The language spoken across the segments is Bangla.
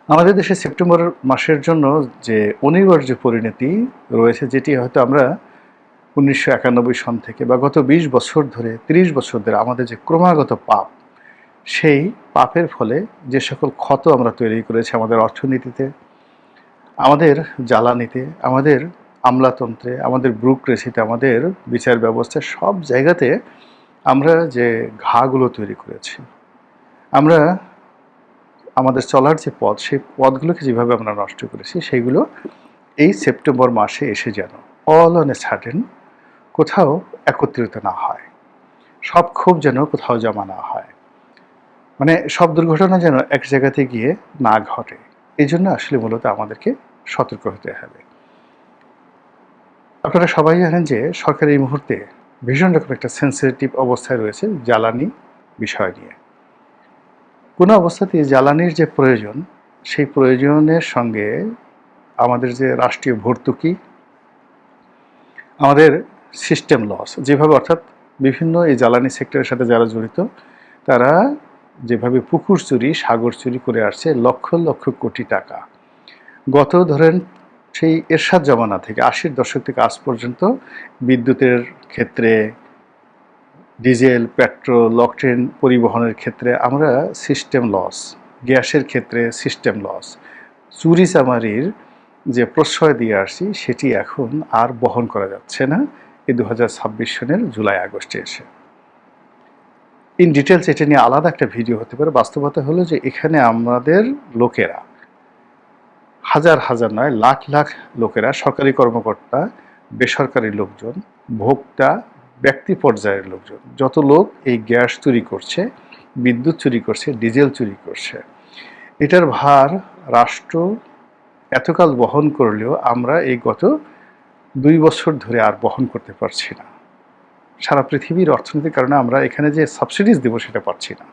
আমাদের দেশে সেপ্টেম্বর মাসের জন্য যে অনিবার্য পরিণতি রয়েছে, যেটি হয়তো আমরা ১৯৯১ সন থেকে বা গত ২০ বছর ধরে ৩০ বছর ধরে আমাদের যে ক্রমাগত পাপ, সেই পাপের ফলে যে সকল ক্ষত আমরা তৈরি করেছি আমাদের অর্থনীতিতে, আমাদের জ্বালানিতে, আমাদের আমলাতন্ত্রে, আমাদের ব্যুরোক্রেসিতে, আমাদের বিচার ব্যবস্থায়, সব জায়গাতে আমরা যে ঘাগুলো তৈরি করেছি, আমরা আমাদের চলার যে পথ, সেই পথগুলোকে যেভাবে আমরা নষ্ট করেছি, সেইগুলো এই সেপ্টেম্বর মাসে এসে যেন অল অন এ সাডেন কোথাও একত্রিত না হয়, সব ক্ষোভ যেন কোথাও জমা না হয়, মানে সব দুর্ঘটনা যেন এক জায়গাতে গিয়ে না ঘটে। এই জন্য আসলে মূলত আমাদেরকে সতর্ক হতে হবে। আপনারা সবাই জানেন যে সরকার এই মুহূর্তে ভীষণ রকম একটা সেন্সিটিভ অবস্থায় রয়েছে জ্বালানি বিষয় নিয়ে। কোনো অবস্থাতেই জ্বালানির যে প্রয়োজন, সেই প্রয়োজনের সঙ্গে আমাদের যে রাষ্ট্রীয় ভর্তুকি, আমাদের সিস্টেম লস, যেভাবে অর্থাৎ বিভিন্ন এই জ্বালানি সেক্টরের সাথে যারা জড়িত, তারা যেভাবে পুকুর চুরি, সাগর চুরি করে আসছে লক্ষ লক্ষ কোটি টাকা। গত ধরেন সেই এরশাদ জমানা থেকে ৮০-র দশক থেকে আজ পর্যন্ত বিদ্যুতের ক্ষেত্রে, ডিজেল, পেট্রোল, অকটেন পরিবহনের ক্ষেত্রে আমরা সিস্টেম লস, গ্যাসের ক্ষেত্রে সিস্টেম লস, চুরি চামারির যে প্রশ্রয় দিয়ে আসছি, সেটি এখন আর বহন করা যাচ্ছে না এই ২০২৬ সনের জুলাই আগস্টে এসে। ইন ডিটেলস এটা নিয়ে আলাদা একটা ভিডিও হতে পারে। বাস্তবতা হলো যে এখানে আমাদের লোকেরা, হাজার হাজার নয়, লাখ লাখ লোকেরা, সরকারি কর্মকর্তা, বেসরকারি লোকজন, ভোক্তা, ব্যক্তি পর্যায়ের লোকজন, যত লোক এই গ্যাস চুরি করছে, বিদ্যুৎ চুরি করছে, ডিজেল চুরি করছে, এটার ভার রাষ্ট্র এতকাল বহন করলেও আমরা এই গত ২ বছর ধরে আর বহন করতে পারছি না। সারা পৃথিবীর অর্থনীতির কারণে আমরা এখানে যে সাবসিডিজ দেবো সেটা পাচ্ছি না।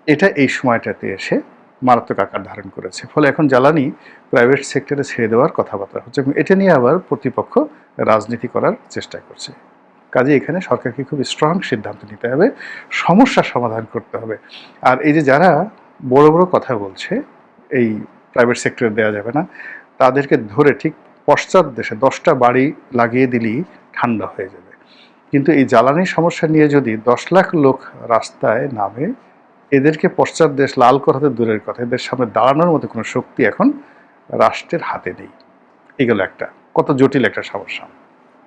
এটা এই সময়টাতে এসে মারাত্মক আকার ধারণ করেছে। ফলে এখন জ্বালানি প্রাইভেট সেক্টরে ছেড়ে দেওয়ার কথাবার্তা হচ্ছে এবং এটা নিয়ে আবার প্রতিপক্ষ রাজনীতি করার চেষ্টা করছে। কাজে এখানে সরকারকে খুব স্ট্রং সিদ্ধান্ত নিতে হবে, সমস্যার সমাধান করতে হবে। আর এই যে যারা বড় বড় কথা বলছে এই প্রাইভেট সেক্টরে দেওয়া যাবে না, তাদেরকে ধরে ঠিক পশ্চাৎ দেশে 10টা বাড়ি লাগিয়ে দিলেই ঠান্ডা হয়ে যাবে। কিন্তু এই জ্বালানির সমস্যা নিয়ে যদি 10 লাখ লোক রাস্তায় নামে, এদেরকে পশ্চাৎ দেশ লাল করাতে দূরের কথা, এদের সামনে দাঁড়ানোর মতো কোনো শক্তি এখন রাষ্ট্রের হাতে নেই। এগুলো একটা কত জটিল একটা সমস্যা।